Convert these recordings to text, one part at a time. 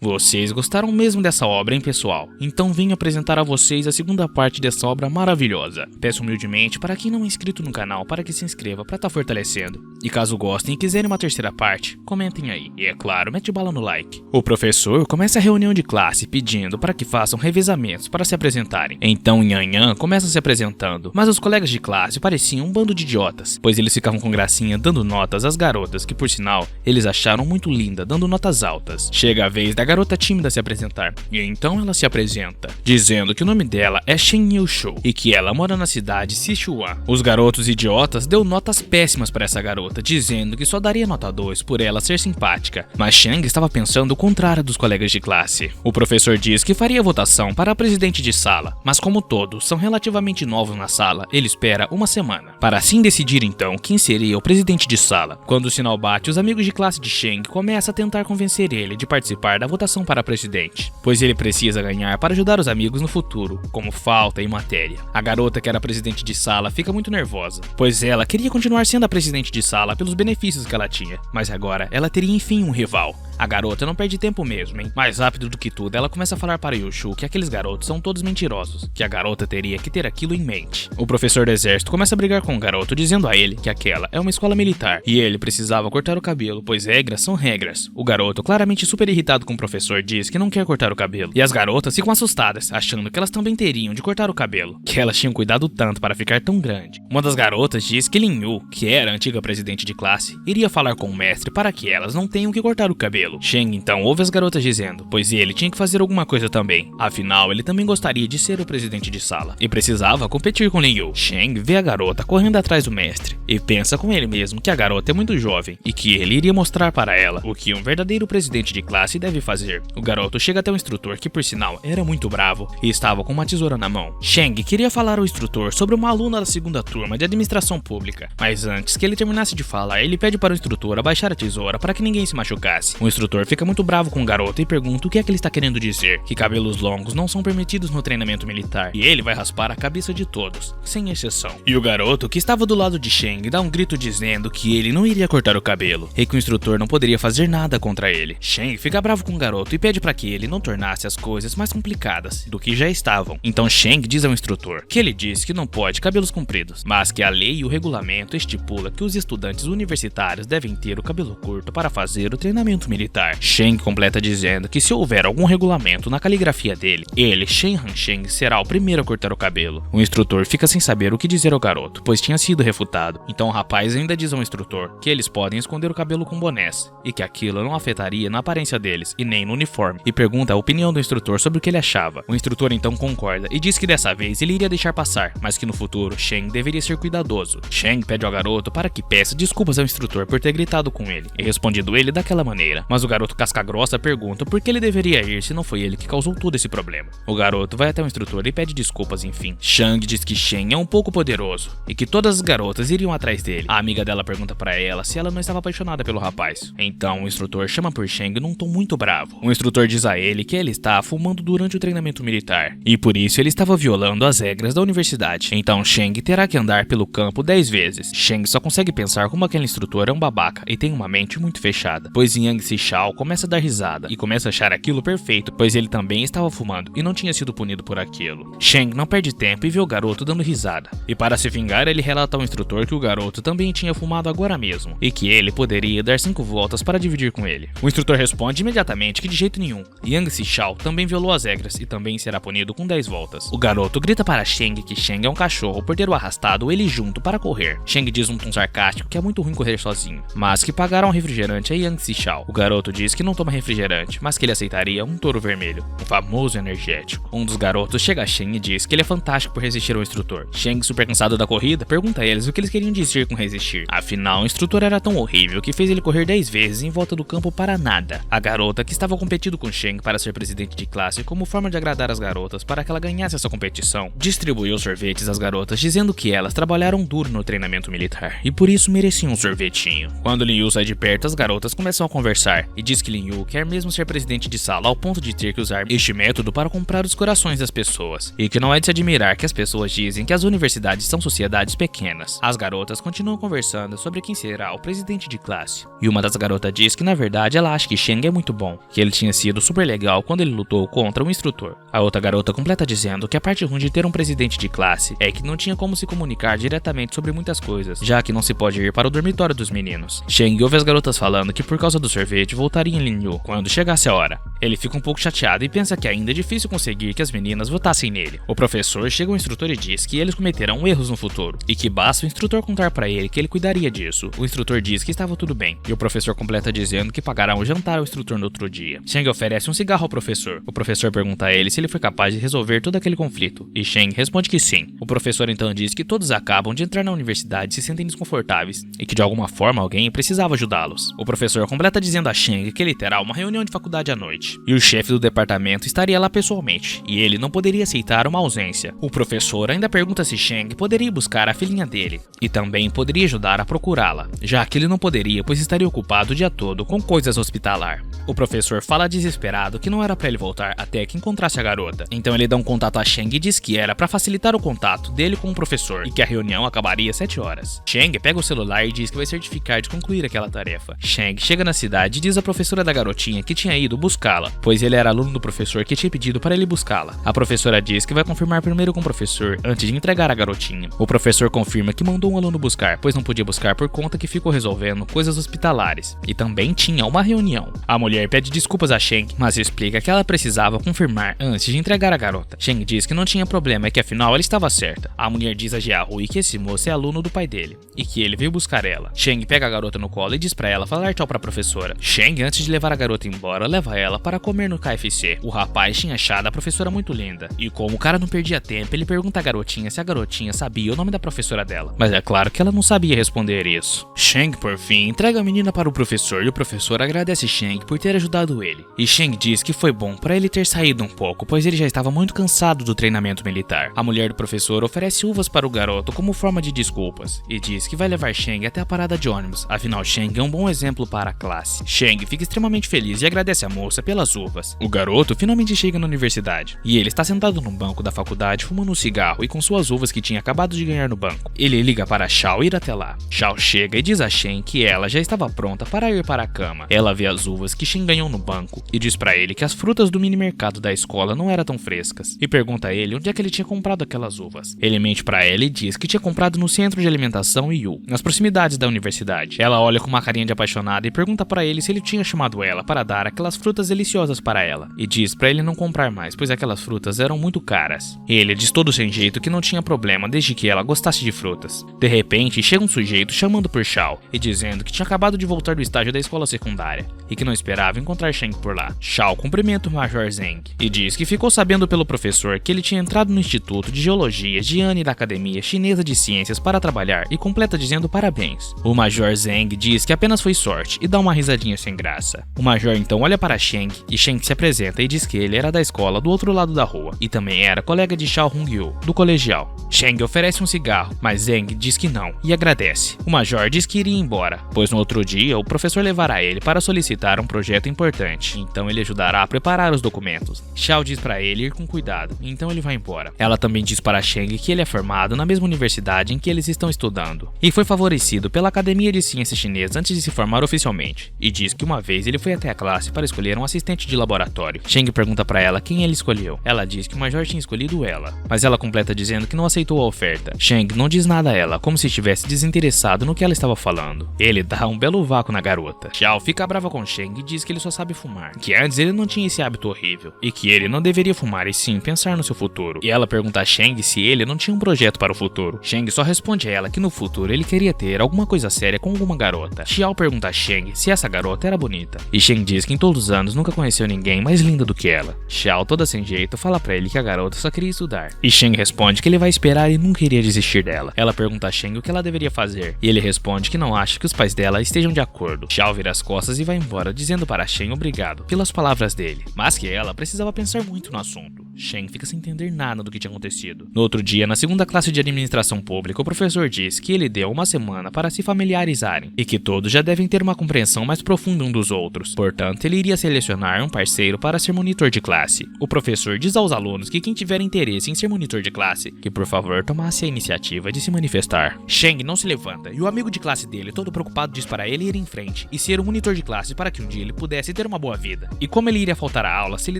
Vocês gostaram mesmo dessa obra, hein, pessoal? Então venho apresentar a vocês a segunda parte dessa obra maravilhosa. Peço humildemente para quem não é inscrito no canal para que se inscreva para estar fortalecendo. E caso gostem e quiserem uma terceira parte, comentem aí. E é claro, mete bala no like. O professor começa a reunião de classe pedindo para que façam revezamentos para se apresentarem. Então Nhanhan começa se apresentando, mas os colegas de classe pareciam um bando de idiotas, pois eles ficavam com gracinha dando notas às garotas que, por sinal, eles acharam muito linda, dando notas altas. Chega a vez da garota tímida se apresentar, e então ela se apresenta, dizendo que o nome dela é Shen Yushu e que ela mora na cidade Sichuan. Os garotos idiotas deu notas péssimas para essa garota, dizendo que só daria nota 2 por ela ser simpática, mas Sheng estava pensando o contrário dos colegas de classe. O professor diz que faria votação para a presidente de sala, mas como todos são relativamente novos na sala, ele espera uma semana, para assim decidir então quem seria o presidente de sala. Quando o sinal bate, os amigos de classe de Sheng começam a tentar convencer ele de participar da votação para presidente, pois ele precisa ganhar para ajudar os amigos no futuro, como falta e matéria. A garota que era presidente de sala fica muito nervosa, pois ela queria continuar sendo a presidente de sala pelos benefícios que ela tinha, mas agora ela teria enfim um rival. A garota não perde tempo mesmo, hein? Mais rápido do que tudo, ela começa a falar para Yushu que aqueles garotos são todos mentirosos, que a garota teria que ter aquilo em mente. O professor do exército começa a brigar com o garoto, dizendo a ele que aquela é uma escola militar e ele precisava cortar o cabelo, pois regras são regras. O garoto, claramente super irritado com o professor, diz que não quer cortar o cabelo, e as garotas ficam assustadas, achando que elas também teriam de cortar o cabelo, que elas tinham cuidado tanto para ficar tão grande. Uma das garotas diz que Lin Yu, que era a antiga presidente de classe, iria falar com o mestre para que elas não tenham que cortar o cabelo. Sheng então ouve as garotas dizendo, pois ele tinha que fazer alguma coisa também, afinal ele também gostaria de ser o presidente de sala, e precisava competir com Lin Yu. Sheng vê a garota correndo atrás do mestre, e pensa com ele mesmo que a garota é muito jovem, e que ele iria mostrar para ela o que um verdadeiro presidente de classe deve fazer. O garoto chega até o instrutor, que por sinal era muito bravo, e estava com uma tesoura na mão. Sheng queria falar ao instrutor sobre uma aluna da segunda turma de administração pública, mas antes que ele terminasse de falar, ele pede para o instrutor abaixar a tesoura para que ninguém se machucasse. O instrutor fica muito bravo com o garoto e pergunta o que é que ele está querendo dizer, que cabelos longos não são permitidos no treinamento militar, e ele vai raspar a cabeça de todos, sem exceção. E o garoto, que estava do lado de Sheng, dá um grito dizendo que ele não iria cortar o cabelo, e que o instrutor não poderia fazer nada contra ele. Sheng fica bravo com o garoto e pede para que ele não tornasse as coisas mais complicadas do que já estavam. Então Sheng diz ao instrutor que ele diz que não pode cabelos compridos, mas que a lei e o regulamento estipula que os estudantes universitários devem ter o cabelo curto para fazer o treinamento militar. Sheng completa dizendo que se houver algum regulamento na caligrafia dele, ele, Shen Hansheng, será o primeiro a cortar o cabelo. O instrutor fica sem saber o que dizer ao garoto, pois tinha sido refutado. Então o rapaz ainda diz ao instrutor que eles podem esconder o cabelo com bonés, e que aquilo não afetaria na aparência deles e nem no uniforme, e pergunta a opinião do instrutor sobre o que ele achava. O instrutor então concorda e diz que dessa vez ele iria deixar passar, mas que no futuro Sheng deveria ser cuidadoso. Sheng pede ao garoto para que peça desculpas ao instrutor por ter gritado com ele e respondido ele daquela maneira, mas o garoto casca grossa pergunta por que ele deveria ir se não foi ele que causou todo esse problema. O garoto vai até o instrutor e pede desculpas enfim. Sheng diz que Shen é um pouco poderoso e que todas as garotas iriam atrás dele. A amiga dela pergunta para ela se ela não estava apaixonada pelo rapaz. Então o instrutor chama por Sheng num tom muito bravo. O instrutor diz a ele que ele está fumando durante o treinamento militar e por isso ele estava violando as regras da universidade. Então Sheng terá que andar pelo campo 10 vezes. Sheng só consegue pensar como aquele instrutor é um babaca e tem uma mente muito fechada, pois Yang Xichao começa a dar risada e começa a achar aquilo perfeito, pois ele também estava fumando e não tinha sido punido por aquilo. Sheng não perde tempo e vê o garoto dando risada, e para se vingar ele relata ao instrutor que o garoto também tinha fumado agora mesmo, e que ele poderia dar 5 voltas para dividir com ele. O instrutor responde imediatamente que de jeito nenhum, Yang Xichao também violou as regras e também será punido com 10 voltas. O garoto grita para Sheng que Sheng é um cachorro por ter o arrastado ele junto para correr. Sheng diz um tom sarcástico que é muito ruim correr sozinho, mas que pagaram um refrigerante a Yang Xichao. O garoto diz que não toma refrigerante, mas que ele aceitaria um touro vermelho, um famoso energético. Um dos garotos chega a Sheng e diz que ele é fantástico por resistir ao instrutor. Sheng, super cansado da corrida, pergunta a eles o que eles queriam dizer com resistir. Afinal, o instrutor era tão horrível que fez ele correr 10 vezes em volta do campo para nada. A garota, que estava competindo com Sheng para ser presidente de classe como forma de agradar as garotas para que ela ganhasse essa competição, distribuiu sorvetes às garotas dizendo que elas trabalharam duro no treinamento militar e por isso mereciam um sorvetinho. Quando Lin Yu sai de perto, as garotas começam a conversar e diz que Lin Yu quer mesmo ser presidente de sala ao ponto de ter que usar este método para comprar os corações das pessoas, e que não é de se admirar que as pessoas dizem que as universidades são sociedades pequenas. As garotas continuam conversando sobre quem será o presidente de classe, e uma das garotas diz que na verdade ela acha que Sheng é muito bom, que ele tinha sido super legal quando ele lutou contra um instrutor. A outra garota completa dizendo que a parte ruim de ter um presidente de classe é que não tinha como se comunicar diretamente sobre muitas coisas, já que não se pode ir para o dormitório dos meninos. Shang ouve as garotas falando que por causa do sorvete voltaria em Linyu quando chegasse a hora. Ele fica um pouco chateado e pensa que ainda é difícil conseguir que as meninas votassem nele. O professor chega ao instrutor e diz que eles cometerão erros no futuro, e que basta o instrutor contar para ele que ele cuidaria disso. O instrutor diz que estava tudo bem, e o professor completa dizendo que pagará um jantar ao instrutor no outro dia. Shang oferece um cigarro ao professor. O professor pergunta a ele se ele foi capaz de resolver todo aquele conflito, e Shang responde que sim. O professor então diz que todos acabam de entrar na universidade e se sentem desconfortáveis, e que de alguma forma alguém precisava ajudá-los. O professor completa dizendo a Shang que ele terá uma reunião de faculdade à noite, e o chefe do departamento estaria lá pessoalmente, e ele não poderia aceitar uma ausência. O professor ainda pergunta se Shang poderia buscar a filhinha dele, e também poderia ajudar a procurá-la, já que ele não poderia, pois estaria ocupado o dia todo com coisas hospitalar. O professor fala desesperado que não era para ele voltar até que encontrasse a garota. Então ele dá um contato a Shang e diz que era para facilitar o contato dele com o professor e que a reunião acabaria às 7 horas. Shang pega o celular e diz que vai certificar de concluir aquela tarefa. Shang chega na cidade e diz à professora da garotinha que tinha ido buscá-la, pois ele era aluno do professor que tinha pedido para ele buscá-la. A professora diz que vai confirmar primeiro com o professor antes de entregar a garotinha. O professor confirma que mandou um aluno buscar, pois não podia buscar por conta que ficou resolvendo coisas hospitalares e também tinha uma reunião. A mulher pede desculpas a Shang, mas explica que ela precisava confirmar antes de entregar a garota. Shang diz que não tinha problema e que afinal ela estava certa. A mulher diz a Jiahui que esse moço é aluno do pai dele e que ele veio buscar ela. Shang pega a garota no colo e diz pra ela falar tchau pra professora. Shang, antes de levar a garota embora, leva ela para comer no KFC. O rapaz tinha achado a professora muito linda, e como o cara não perdia tempo, ele pergunta à garotinha se a garotinha sabia o nome da professora dela, mas é claro que ela não sabia responder isso. Shang, por fim, entrega a menina para o professor e o professor agradece Shang por ter ajudado ele. E Shang diz que foi bom para ele ter saído um pouco, pois ele já estava muito cansado do treinamento militar. A mulher do professor oferece uvas para o garoto como forma de desculpas e diz que vai levar Shang até a parada de ônibus, afinal Shang é um bom exemplo para a classe. Shang fica extremamente feliz e agradece a moça pelas uvas. O garoto finalmente chega na universidade e ele está sentado no banco da faculdade fumando um cigarro e com suas uvas que tinha acabado de ganhar no banco. Ele liga para Shao ir até lá. Shao chega e diz a Shang que ela já estava pronta para ir para a cama. Ela vê as uvas que Shang ganhou no banco e diz para ele que as frutas do mini mercado da escola não eram tão frescas e pergunta a ele onde é que ele tinha comprado aquelas uvas. Ele mente para ela e diz que tinha comprado no centro de alimentação Yu, nas proximidades da universidade. Ela olha com uma carinha de apaixonada e pergunta para ele se ele tinha chamado ela para dar aquelas frutas deliciosas para ela e diz para ele não comprar mais, pois aquelas frutas eram muito caras. Ele diz todo sem jeito que não tinha problema desde que ela gostasse de frutas. De repente, chega um sujeito chamando por Shao e dizendo que tinha acabado de voltar do estágio da escola secundária e que não esperava encontrar Shang por lá. Shao cumprimenta o Major Zeng e diz que ficou sabendo pelo professor que ele tinha entrado no Instituto de Geologia Jiani da Academia Chinesa de Ciências para trabalhar e completa dizendo parabéns. O Major Zeng diz que apenas foi sorte e dá uma risadinha sem graça. O Major então olha para Shang e Shang se apresenta e diz que ele era da escola do outro lado da rua e também era colega de Shao Hongyu, do colegial. Shang oferece um cigarro, mas Zeng diz que não e agradece. O Major diz que iria embora, pois no outro dia o professor levará ele para solicitar um projeto importante, então ele ajudará a preparar os documentos. Shao diz para ele ir com cuidado, então ele vai embora. Ela também diz para Shang que ele é formado na mesma universidade em que eles estão estudando e foi favorecido pela Academia de Ciências Chinesa antes de se formar oficialmente, e diz que uma vez ele foi até a classe para escolher um assistente de laboratório. Shang pergunta para ela quem ele escolheu. Ela diz que o Major tinha escolhido ela, mas ela completa dizendo que não aceitou a oferta. Shang não diz nada a ela, como se estivesse desinteressado no que ela estava falando. Ele dá um belo vácuo na garota. Shao fica brava com Shang e diz que ele só sabe fumar, que antes ele não tinha esse hábito horrível e que ele não deveria fumar e sim pensar no seu futuro. E ela pergunta a Shang se ele não tinha um projeto para o futuro. Shang só responde a ela que no futuro ele queria ter alguma coisa séria com alguma garota. Xiao pergunta a Shang se essa garota era bonita e Shang diz que em todos os anos nunca conheceu ninguém mais linda do que ela. Xiao, toda sem jeito, fala pra ele que a garota só queria estudar e Shang responde que ele vai esperar e nunca iria desistir dela. Ela pergunta a Shang o que ela deveria fazer e ele responde que não acha que os pais dela estejam de acordo. Xiao vira as costas e vai embora, dizendo para Shang obrigado pelas palavras dele, mas que ela precisava pensar muito no assunto. Sheng fica sem entender nada do que tinha acontecido. No outro dia, na segunda classe de administração pública, o professor diz que ele deu uma semana para se familiarizarem e que todos já devem ter uma compreensão mais profunda um dos outros. Portanto, ele iria selecionar um parceiro para ser monitor de classe. O professor diz aos alunos que quem tiver interesse em ser monitor de classe, que por favor tomasse a iniciativa de se manifestar. Sheng não se levanta e o amigo de classe dele, todo preocupado, diz para ele ir em frente e ser o monitor de classe para que um dia ele pudesse ter uma boa vida. E como ele iria faltar à aula se ele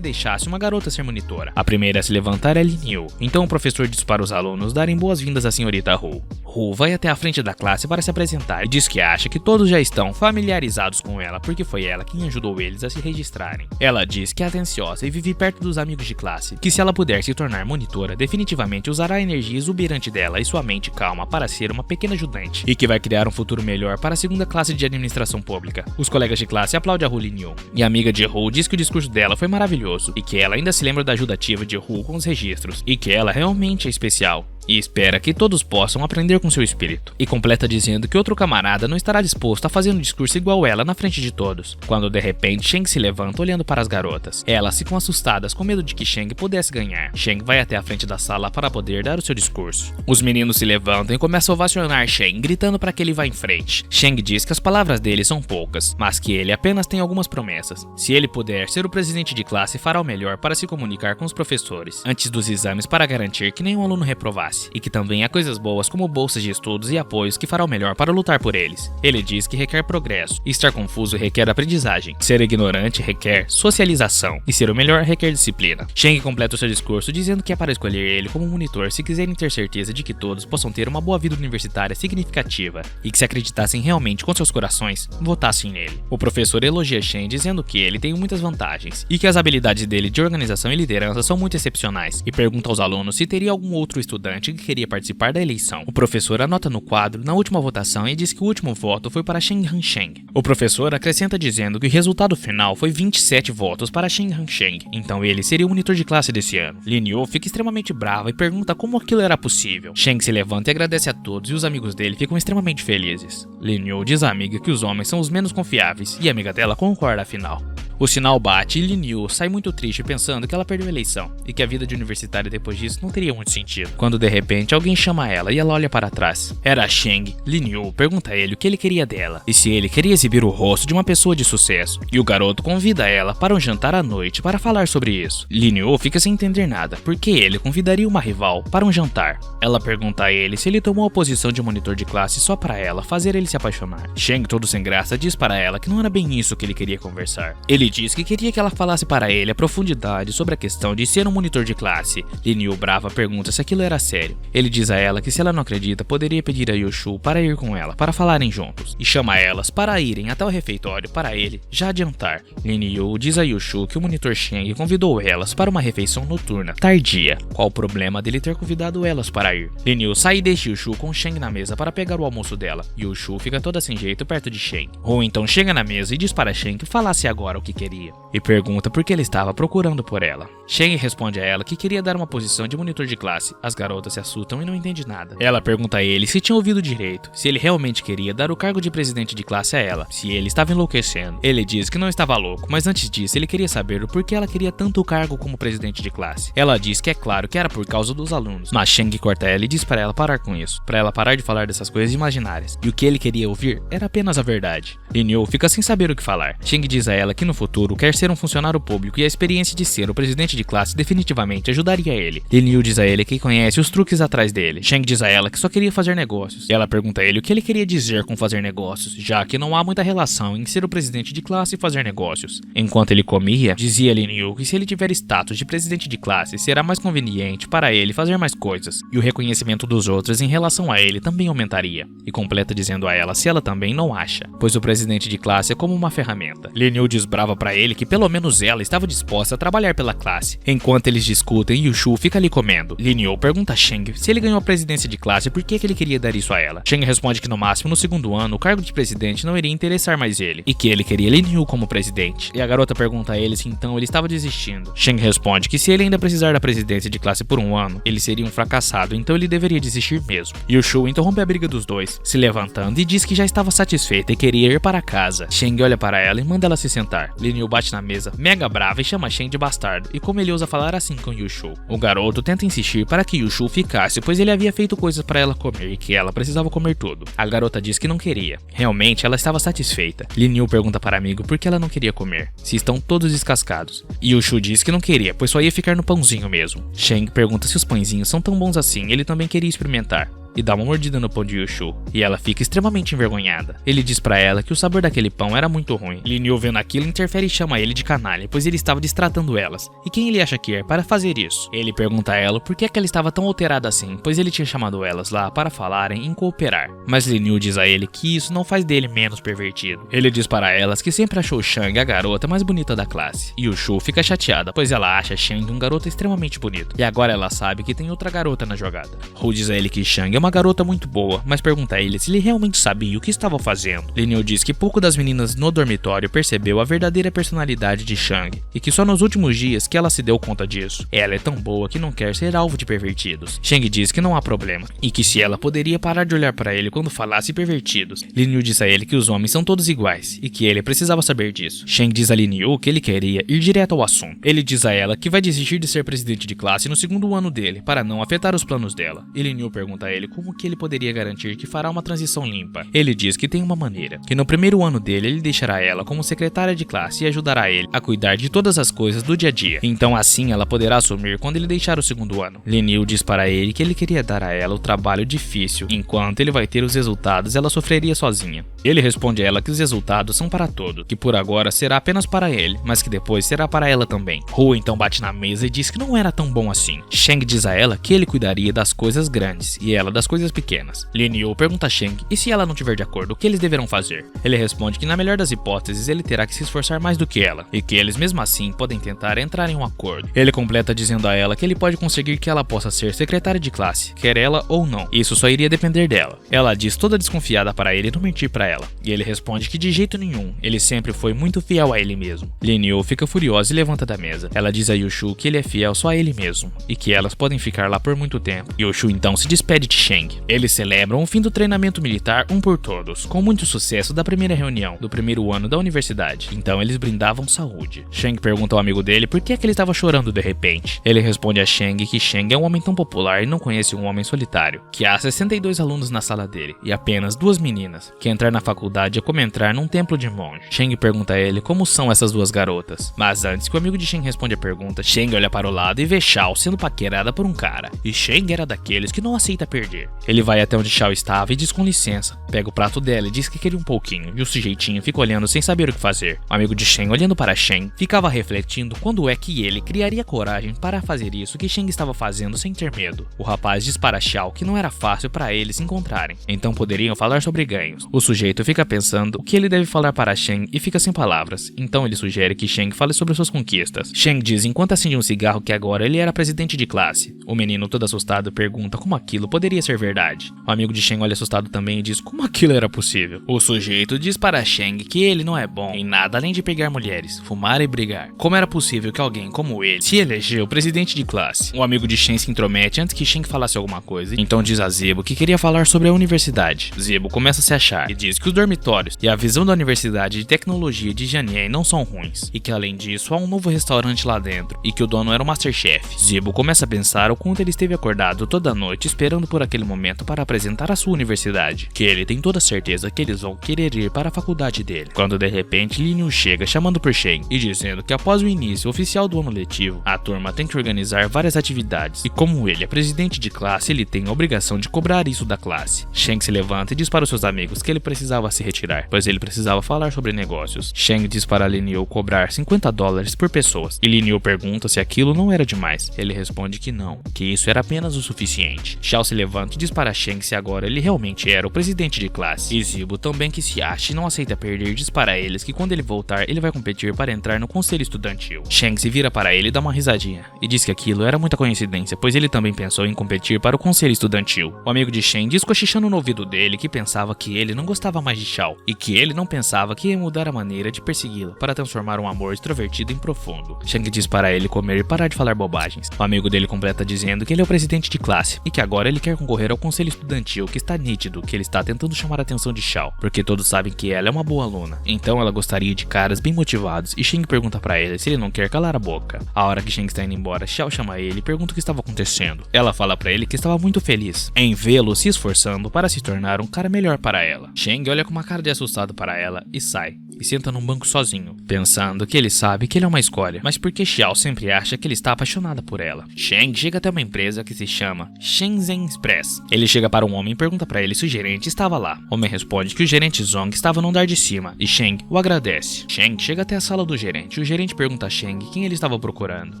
deixasse uma garota ser monitora. A primeira a se levantar é Lin Yu. Então o professor diz para os alunos darem boas-vindas à senhorita Hu. Hu vai até a frente da classe para se apresentar e diz que acha que todos já estão familiarizados com ela porque foi ela quem ajudou eles a se registrarem. Ela diz que é atenciosa e vive perto dos amigos de classe, que se ela puder se tornar monitora, definitivamente usará a energia exuberante dela e sua mente calma para ser uma pequena ajudante, e que vai criar um futuro melhor para a segunda classe de administração pública. Os colegas de classe aplaudem a Hu Lin Yu, e a amiga de Hu diz que o discurso dela foi maravilhoso, e que ela ainda se lembra da ajuda ativa de Hu com os registros, e que ela realmente é especial. E espera que todos possam aprender com seu espírito. E completa dizendo que outro camarada não estará disposto a fazer um discurso igual ela na frente de todos. Quando de repente Sheng se levanta olhando para as garotas. Elas ficam assustadas com medo de que Sheng pudesse ganhar. Sheng vai até a frente da sala para poder dar o seu discurso. Os meninos se levantam e começam a ovacionar Sheng, gritando para que ele vá em frente. Sheng diz que as palavras dele são poucas, mas que ele apenas tem algumas promessas. Se ele puder ser o presidente de classe, fará o melhor para se comunicar com os professores antes dos exames para garantir que nenhum aluno reprovasse. E que também há coisas boas como bolsas de estudos e apoios que fará o melhor para lutar por eles. Ele diz que requer progresso, e estar confuso requer aprendizagem, ser ignorante requer socialização, e ser o melhor requer disciplina. Sheng completa o seu discurso dizendo que é para escolher ele como monitor se quiserem ter certeza de que todos possam ter uma boa vida universitária significativa, e que se acreditassem realmente com seus corações, votassem nele. O professor elogia Sheng dizendo que ele tem muitas vantagens, e que as habilidades dele de organização e liderança são muito excepcionais, e pergunta aos alunos se teria algum outro estudante que queria participar da eleição. O professor anota no quadro na última votação e diz que o último voto foi para Shen Hansheng. O professor acrescenta dizendo que o resultado final foi 27 votos para Shen Hansheng, então ele seria o monitor de classe desse ano. Lin Yu fica extremamente brava e pergunta como aquilo era possível. Sheng se levanta e agradece a todos e os amigos dele ficam extremamente felizes. Lin Yu diz à amiga que os homens são os menos confiáveis e a amiga dela concorda afinal. O sinal bate e Lin Yu sai muito triste pensando que ela perdeu a eleição e que a vida de universitária depois disso não teria muito sentido. Quando de repente alguém chama ela e ela olha para trás. Era Sheng. Lin Yu pergunta a ele o que ele queria dela e se ele queria exibir o rosto de uma pessoa de sucesso. E o garoto convida ela para um jantar à noite para falar sobre isso. Lin Yu fica sem entender nada, porque ele convidaria uma rival para um jantar. Ela pergunta a ele se ele tomou a posição de monitor de classe só para ela fazer ele se apaixonar. Sheng, todo sem graça, diz para ela que não era bem isso que ele queria conversar. Ele diz que queria que ela falasse para ele a profundidade sobre a questão de ser um monitor de classe. Lin Yu brava pergunta se aquilo era sério. Ele diz a ela que se ela não acredita, poderia pedir a Yushu para ir com ela, para falarem juntos, e chama elas para irem até o refeitório para ele já adiantar. Lin Yu diz a Yushu que o monitor Sheng convidou elas para uma refeição noturna, tardia. Qual o problema dele ter convidado elas para ir? Lin Yu sai e deixa Yushu com Sheng na mesa para pegar o almoço dela. Yushu fica toda sem jeito perto de Sheng. Hu então chega na mesa e diz para Sheng que falasse agora o que queria. E pergunta por que ele estava procurando por ela. Sheng responde a ela que queria dar uma posição de monitor de classe. As garotas se assustam e não entendem nada. Ela pergunta a ele se tinha ouvido direito, se ele realmente queria dar o cargo de presidente de classe a ela, se ele estava enlouquecendo. Ele diz que não estava louco, mas antes disso ele queria saber o porquê ela queria tanto o cargo como presidente de classe. Ela diz que é claro que era por causa dos alunos, mas Sheng corta ela e diz para ela parar com isso, para ela parar de falar dessas coisas imaginárias, e o que ele queria ouvir era apenas a verdade. Lin Yu fica sem saber o que falar. Sheng diz a ela que no futuro quer ser um funcionário público e a experiência de ser o presidente de classe definitivamente ajudaria ele. Lin Yu diz a ele que conhece os truques atrás dele. Sheng diz a ela que só queria fazer negócios. E ela pergunta a ele o que ele queria dizer com fazer negócios, já que não há muita relação em ser o presidente de classe e fazer negócios. Enquanto ele comia, dizia Lin Yu que se ele tiver status de presidente de classe, será mais conveniente para ele fazer mais coisas, e o reconhecimento dos outros em relação a ele também aumentaria. E completa dizendo a ela se ela também não acha, pois o presidente de classe é como uma ferramenta. Lin Yu desbrava para ele que pelo menos ela estava disposta a trabalhar pela classe. Enquanto eles discutem, Yushu fica ali comendo. Lin Yu pergunta a Sheng se ele ganhou a presidência de classe, por que ele queria dar isso a ela. Sheng responde que no máximo no segundo ano o cargo de presidente não iria interessar mais ele, e que ele queria Lin Yu como presidente. E a garota pergunta a ele se então ele estava desistindo. Sheng responde que se ele ainda precisar da presidência de classe por um ano, ele seria um fracassado, então ele deveria desistir mesmo. Yushu interrompe a briga dos dois, se levantando e diz que já estava satisfeita e queria ir para casa. Sheng olha para ela e manda ela se sentar. Lin Yu bate na mesa, mega brava, e chama Sheng de bastardo, e como como ele ousa falar assim com Yushu. O garoto tenta insistir para que Yushu ficasse, pois ele havia feito coisas para ela comer e que ela precisava comer tudo. A garota diz que não queria. Realmente, ela estava satisfeita. Lin Yu pergunta para o amigo por que ela não queria comer, se estão todos descascados. Yushu diz que não queria, pois só ia ficar no pãozinho mesmo. Shang pergunta se os pãezinhos são tão bons assim, ele também queria experimentar. E dá uma mordida no pão de Yushu, e ela fica extremamente envergonhada. Ele diz pra ela que o sabor daquele pão era muito ruim. Lin Yu, vendo aquilo, interfere e chama ele de canalha, pois ele estava distratando elas. E quem ele acha que é para fazer isso? Ele pergunta a ela por que ela estava tão alterada assim, pois ele tinha chamado elas lá para falarem em cooperar. Mas Lin Yu diz a ele que isso não faz dele menos pervertido. Ele diz para elas que sempre achou Shang a garota mais bonita da classe. E Yushu fica chateada, pois ela acha Shang um garoto extremamente bonito. E agora ela sabe que tem outra garota na jogada. Hu diz a ele que Shang é uma garota muito boa, mas pergunta a ele se ele realmente sabia o que estava fazendo. Lin Yu diz que pouco das meninas no dormitório percebeu a verdadeira personalidade de Shang, e que só nos últimos dias que ela se deu conta disso. Ela é tão boa que não quer ser alvo de pervertidos. Shang diz que não há problema, e que se ela poderia parar de olhar para ele quando falasse pervertidos. Lin Yu diz a ele que os homens são todos iguais, e que ele precisava saber disso. Shang diz a Lin Yu que ele queria ir direto ao assunto. Ele diz a ela que vai desistir de ser presidente de classe no segundo ano dele, para não afetar os planos dela. E Lin Yu pergunta a ele como que ele poderia garantir que fará uma transição limpa. Ele diz que tem uma maneira, que no primeiro ano dele ele deixará ela como secretária de classe e ajudará ele a cuidar de todas as coisas do dia a dia. Então assim ela poderá assumir quando ele deixar o segundo ano. Lin Yu diz para ele que ele queria dar a ela o trabalho difícil, enquanto ele vai ter os resultados ela sofreria sozinha. Ele responde a ela que os resultados são para todos, que por agora será apenas para ele, mas que depois será para ela também. Hu então bate na mesa e diz que não era tão bom assim. Shang diz a ela que ele cuidaria das coisas grandes e ela das coisas pequenas. Lin Yu pergunta a Shang e se ela não tiver de acordo, o que eles deverão fazer. Ele responde que na melhor das hipóteses ele terá que se esforçar mais do que ela, e que eles mesmo assim podem tentar entrar em um acordo. Ele completa dizendo a ela que ele pode conseguir que ela possa ser secretária de classe, quer ela ou não. Isso só iria depender dela. Ela diz toda desconfiada para ele não mentir para ela, e ele responde que de jeito nenhum, ele sempre foi muito fiel a ele mesmo. Lin Yu fica furiosa e levanta da mesa. Ela diz a Yushu que ele é fiel só a ele mesmo, e que elas podem ficar lá por muito tempo. Yushu então se despede de Shang. Eles celebram o fim do treinamento militar um por todos, com muito sucesso da primeira reunião, do primeiro ano da universidade. Então eles brindavam saúde. Shang pergunta ao amigo dele por que é que ele estava chorando de repente. Ele responde a Shang que Shang é um homem tão popular e não conhece um homem solitário, que há 62 alunos na sala dele, e apenas 2 meninas, que entrar na faculdade é como entrar num templo de monge. Shang pergunta a ele como são essas 2 garotas, mas antes que o amigo de Shang responde a pergunta, Shang olha para o lado e vê Shao sendo paquerada por um cara, e Shang era daqueles que não aceita perder. Ele vai até onde Shao estava e diz com licença, pega o prato dela e diz que queria um pouquinho, e o sujeitinho fica olhando sem saber o que fazer. O amigo de Shang, olhando para Shang, ficava refletindo quando é que ele criaria coragem para fazer isso que Shang estava fazendo sem ter medo. O rapaz diz para Shao que não era fácil para eles se encontrarem, então poderiam falar sobre ganhos. O sujeito fica pensando o que ele deve falar para Shang e fica sem palavras, então ele sugere que Shang fale sobre suas conquistas. Shang diz enquanto acende um cigarro que agora ele era presidente de classe. O menino, todo assustado, pergunta como aquilo poderia ser verdade. O amigo de Shang olha assustado também e diz como aquilo era possível. O sujeito diz para Shang que ele não é bom em nada além de pegar mulheres, fumar e brigar. Como era possível que alguém como ele se elegeu presidente de classe? O amigo de Shang se intromete antes que Shang falasse alguma coisa, então diz a Zibo que queria falar sobre a universidade. Zibo começa a se achar e diz que os dormitórios e a visão da Universidade de Tecnologia de Jianye não são ruins, e que além disso há um novo restaurante lá dentro, e que o dono era o Masterchef. Zibo começa a pensar o quanto ele esteve acordado toda noite esperando por aquele momento para apresentar a sua universidade, que ele tem toda certeza que eles vão querer ir para a faculdade dele. Quando de repente Lin Yu chega chamando por Shang e dizendo que após o início oficial do ano letivo, a turma tem que organizar várias atividades, e como ele é presidente de classe, ele tem a obrigação de cobrar isso da classe. Shang se levanta e diz para os seus amigos que ele precisava se retirar, pois ele precisava falar sobre negócios. Shang diz para Lin Yu cobrar $50 por pessoas, e Lin Yu pergunta se aquilo não era demais. Ele responde que não, que isso era apenas o suficiente. Shao se levanta e diz para Shang se agora ele realmente era o presidente de classe. E Zibo, também que se acha e não aceita perder, diz para eles que quando ele voltar ele vai competir para entrar no conselho estudantil. Shang se vira para ele e dá uma risadinha, e diz que aquilo era muita coincidência, pois ele também pensou em competir para o conselho estudantil. O amigo de Shang diz cochichando no ouvido dele que pensava que ele não gostava mais de Shao, e que ele não pensava que ia mudar a maneira de persegui-la para transformar um amor extrovertido em profundo. Shang diz para ele comer e parar de falar bobagens. O amigo dele completa dizendo dizendo que ele é o presidente de classe e que agora ele quer concorrer ao conselho estudantil, que está nítido que ele está tentando chamar a atenção de Xiao, porque todos sabem que ela é uma boa aluna. Então ela gostaria de caras bem motivados e Sheng pergunta pra ele se ele não quer calar a boca. A hora que Sheng está indo embora, Xiao chama ele e pergunta o que estava acontecendo. Ela fala pra ele que estava muito feliz em vê-lo se esforçando para se tornar um cara melhor para ela. Sheng olha com uma cara de assustado para ela e sai. E senta num banco sozinho, pensando que ele sabe que ele é uma escória, mas porque Xiao sempre acha que ele está apaixonada por ela. Sheng chega até uma empresa que se chama Shenzhen Express. Ele chega para um homem e pergunta para ele se o gerente estava lá. O homem responde que o gerente Zong estava no andar de cima e Sheng o agradece. Sheng chega até a sala do gerente e o gerente pergunta a Sheng quem ele estava procurando.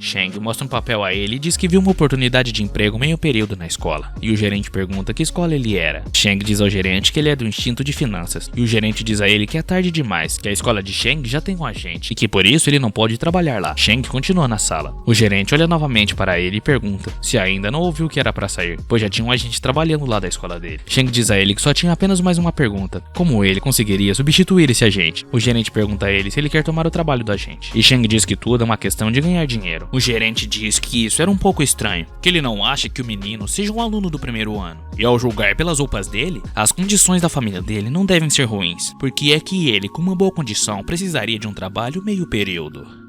Sheng mostra um papel a ele e diz que viu uma oportunidade de emprego meio período na escola. E o gerente pergunta que escola ele era. Sheng diz ao gerente que ele é do instinto de finanças e o gerente diz a ele que é tarde demais, que a escola de Sheng já tem um agente e que por isso ele não pode trabalhar lá. Sheng continua na sala. O gerente olha novamente para ele e pergunta se ainda não ouviu que era para sair, pois já tinha um agente trabalhando lá da escola dele. Sheng diz a ele que só tinha apenas mais uma pergunta: como ele conseguiria substituir esse agente? O gerente pergunta a ele se ele quer tomar o trabalho do agente e Sheng diz que tudo é uma questão de ganhar dinheiro. O gerente diz que isso era um pouco estranho, que ele não acha que o menino seja um aluno do primeiro ano e ao julgar pelas roupas dele, as condições da família dele não devem ser ruins, porque é que ele, com uma boa condição, precisaria de um trabalho meio período.